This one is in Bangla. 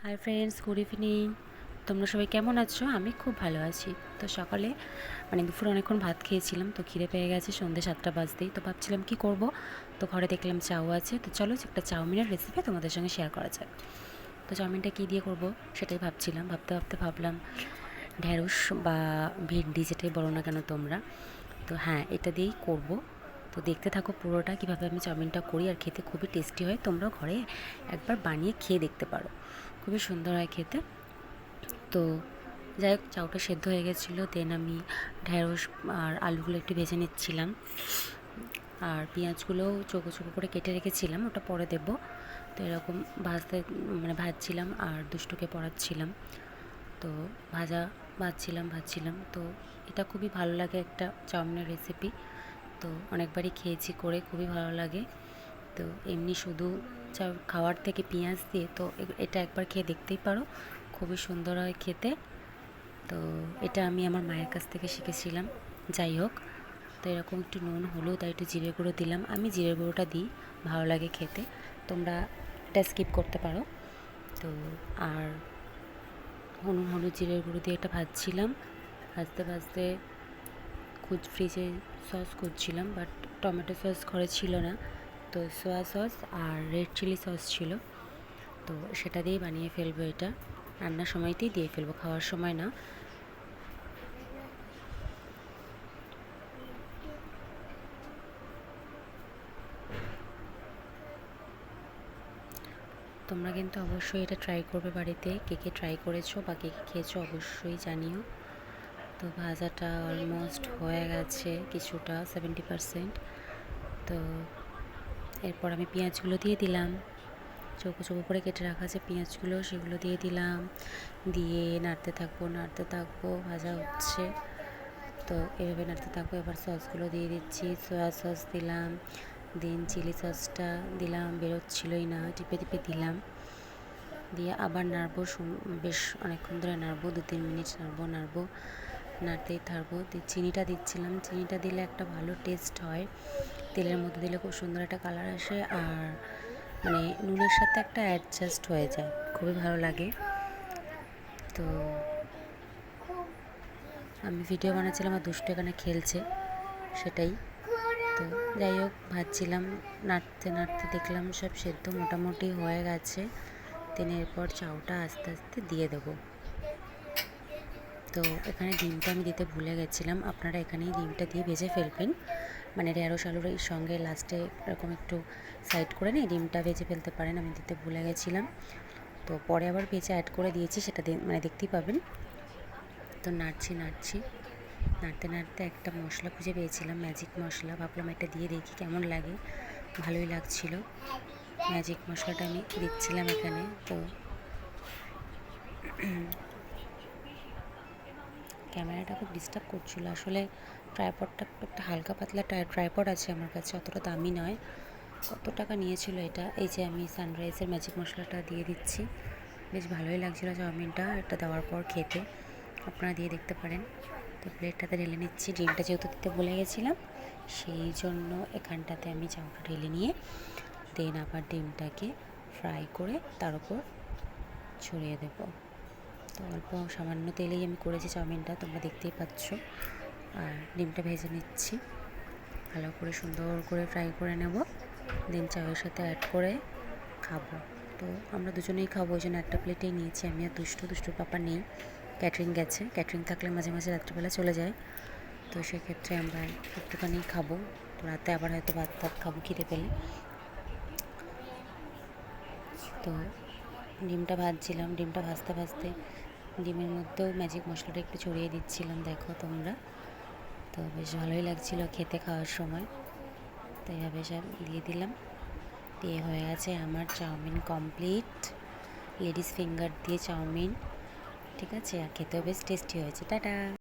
Hi friends, good evening. তোমরা সবাই কেমন আছো? আমি খুব ভালো আছি। তো সকালে দুপুরে অনেকক্ষণ ভাত খেয়েছিলাম, তো খিদে পেয়ে গেছে সন্ধ্যে 7টা বাজতেই। তো ভাবছিলাম কি করব, তো ঘরে দেখলাম চাউ আছে, তো চলো একটা চাউমিনের রেসিপি তোমাদের সঙ্গে শেয়ার করা যাক। তো চাউমিনটা কী দিয়ে করব সেটাই ভাবছিলাম, ভাবতে ভাবতে ভাবলাম ঢ্যাঁড়স বা ভেন্ডি যেটাই বলো না কেন তোমরা, তো হ্যাঁ এটা দিয়েই করব। তো দেখতে থাকো পুরোটা কীভাবে আমি চাউমিনটা করি, আর খেতে খুবই টেস্টি হয়। তোমরাও ঘরে একবার বানিয়ে খেয়ে দেখতে পারো, খুবই সুন্দর হয় খেতে। তো যাই হোক, চাউটা সেদ্ধ হয়ে গেছিলো, দেন আমি ঢ্যাঁড়স আর আলুগুলো একটু ভেজে নিচ্ছিলাম, আর পেঁয়াজগুলোও চোখো চোখো করে কেটে রেখেছিলাম, ওটা পরে দেব। তো এরকম ভাজছিলাম আর দুষ্টুকে পড়াচ্ছিলাম। তো ভাজছিলাম। তো এটা খুবই ভালো লাগে একটা চাউমিনের রেসিপি। তো অনেকবারই খেয়েছি করে, খুবই ভালো লাগে। তো এমনি শুধু খাওয়ার থেকে পেঁয়াজ দিয়ে তো এটা একবার খেয়ে দেখতেই পারো, খুবই সুন্দর হয় খেতে। তো এটা আমি আমার মায়ের কাছ থেকে শিখেছিলাম। যাই হোক, তো এরকম একটু নুন হলুদ আর একটু জিরে গুঁড়ো দিলাম, আমি জিরে গুঁড়োটা দিই, ভালো লাগে খেতে। তোমরা এটা স্কিপ করতে পারো। তো আর নুন হলুদ জিরে গুঁড়ো দিয়ে এটা ভাজছিলাম, ভাজতে ভাজতে ফ্রিজে সস খুঁজছিলাম, বাট টমেটো সস ঘরে ছিল না। তো সোয়া সস আর রেড চিলি সস ছিল, তো সেটা দিয়েই বানিয়ে ফেলবো। এটা রান্নার সময়তেই দিয়ে ফেলবো, খাওয়ার সময় না। তোমরা কিন্তু অবশ্যই এটা ট্রাই করবে বাড়িতে, কে কে ট্রাই করেছো বা কে কে খেয়েছো অবশ্যই জানিও। তো ভাজাটা অলমোস্ট হয়ে গেছে কিছুটা, 70%। তো এরপর আমি পেঁয়াজগুলো দিয়ে দিলাম, চৌকো চৌকো করে কেটে রাখা আছে পেঁয়াজগুলো, সেগুলো দিয়ে দিলাম, দিয়ে নাড়তে থাকবো, ভাজা হচ্ছে। তো এভাবে নাড়তে থাকবো। এবার সসগুলো দিয়ে দিচ্ছি, সয়া সস দিলাম, দেন চিলি সসটা দিলাম, বেরোচ্ছিলোই না, টিপে টিপে দিলাম, দিয়ে আবার নাড়বো, বেশ অনেকক্ষণ ধরে নাড়বো, 2-3 মিনিট নাড়বো, নাড়তেই থাকবো। চিনিটা দিচ্ছিলাম, চিনিটা দিলে একটা ভালো টেস্ট হয়, তেলের মধ্যে দিলে খুব সুন্দর একটা কালার আসে, আর নুনের সাথে একটা অ্যাডজাস্ট হয়ে যায়, খুবই ভালো লাগে। তো আমি ভিডিও বানাচ্ছিলাম আর দুষ্টু এখানে খেলছে, সেটাই। তো যাই হোক, ভাজছিলাম, নাড়তে নাড়তে দেখলাম সব সেদ্ধ মোটামুটি হয়ে গেছে। দেন এরপর চাউটা আস্তে আস্তে দিয়ে দেবো। তো এখানে ডিমটা আমি দিতে ভুলে গেছিলাম, আপনারা এখানেই ডিমটা দিয়ে ভেজে ফেলবেন, ঢেঁড়স আলুর এই সঙ্গে লাস্টে এরকম একটু সাইড করে নিয়ে ডিমটা ভেজে ফেলতে পারেন, আমি দিতে ভুলে গেছিলাম। তো পরে আবার ভেজে অ্যাড করে দিয়েছি, সেটা দেখতেই পাবেন। তো নাড়ছি, নাড়তে নাড়তে একটা মশলা খুঁজে পেয়েছিলাম, ম্যাজিক মশলা, ভাবলাম এটা দিয়ে দেখি কেমন লাগে, ভালোই লাগছিল। ম্যাজিক মশলাটা আমি দিচ্ছিলাম এখানে। তো ক্যামেরাটা খুব ডিস্টার্ব করছিলো আসলে, ট্রাইপডটা একটা হালকা পাতলা ট্রাইপড আছে আমার কাছে, অতটা দামি নয়। কত টাকা নিয়েছিল এটা? এই যে আমি সানরাইজের ম্যাজিক মশলাটা দিয়ে দিচ্ছি, বেশ ভালোই লাগছিলো চাউমিনটা এটা দেওয়ার পর খেতে, আপনারা দিয়ে দেখতে পারেন। তো প্লেটটাতে ঢেলে নিচ্ছি, ডিমটা যেহেতু দিতে ভুলে গেছিলাম সেই জন্য এখানটাতে আমি চাউটা ঢেলে নিয়ে দেন আবার ডিমটাকে ফ্রাই করে তার উপর ছড়িয়ে দেবো। তো অল্প সামান্য তেলেই আমি করেছি চাউমিনটা, তোমরা দেখতেই পাচ্ছ। আর ডিমটা ভেজে নিচ্ছি, ভালো করে সুন্দর করে ফ্রাই করে নেব, দেন চাউয়ের সাথে অ্যাড করে খাবো। তো আমরা দুজনেই খাবো, ওই জন্য একটা প্লেটেই নিয়েছি আমি আর দুষ্টুর পাপা নেই, ক্যাটারিং গেছে। ক্যাটারিং থাকলে মাঝে মাঝে রাত্রিবেলা চলে যায়, তো সেক্ষেত্রে আমরা একটুখানি খাবো, তো রাতে আবার হয়তো ভাত খাবো খিদে পেলে। তো ডিমটা ভাজছিলাম, ডিমটা ভাজতে ভাজতে ডিমের মধ্যেও ম্যাজিক মশলাটা একটু ছড়িয়ে দিচ্ছিলাম, দেখো তোমরা। তো বেশ ভালোই লাগছিলো খেতে খাওয়ার সময়। তো এইভাবে সব দিয়ে দিলাম, দিয়ে হয়ে গেছে আমার চাউমিন কমপ্লিট, লেডিস ফিঙ্গার দিয়ে চাউমিন, ঠিক আছে। আর খেতেও বেশ টেস্টি হয়েছে। টাটা।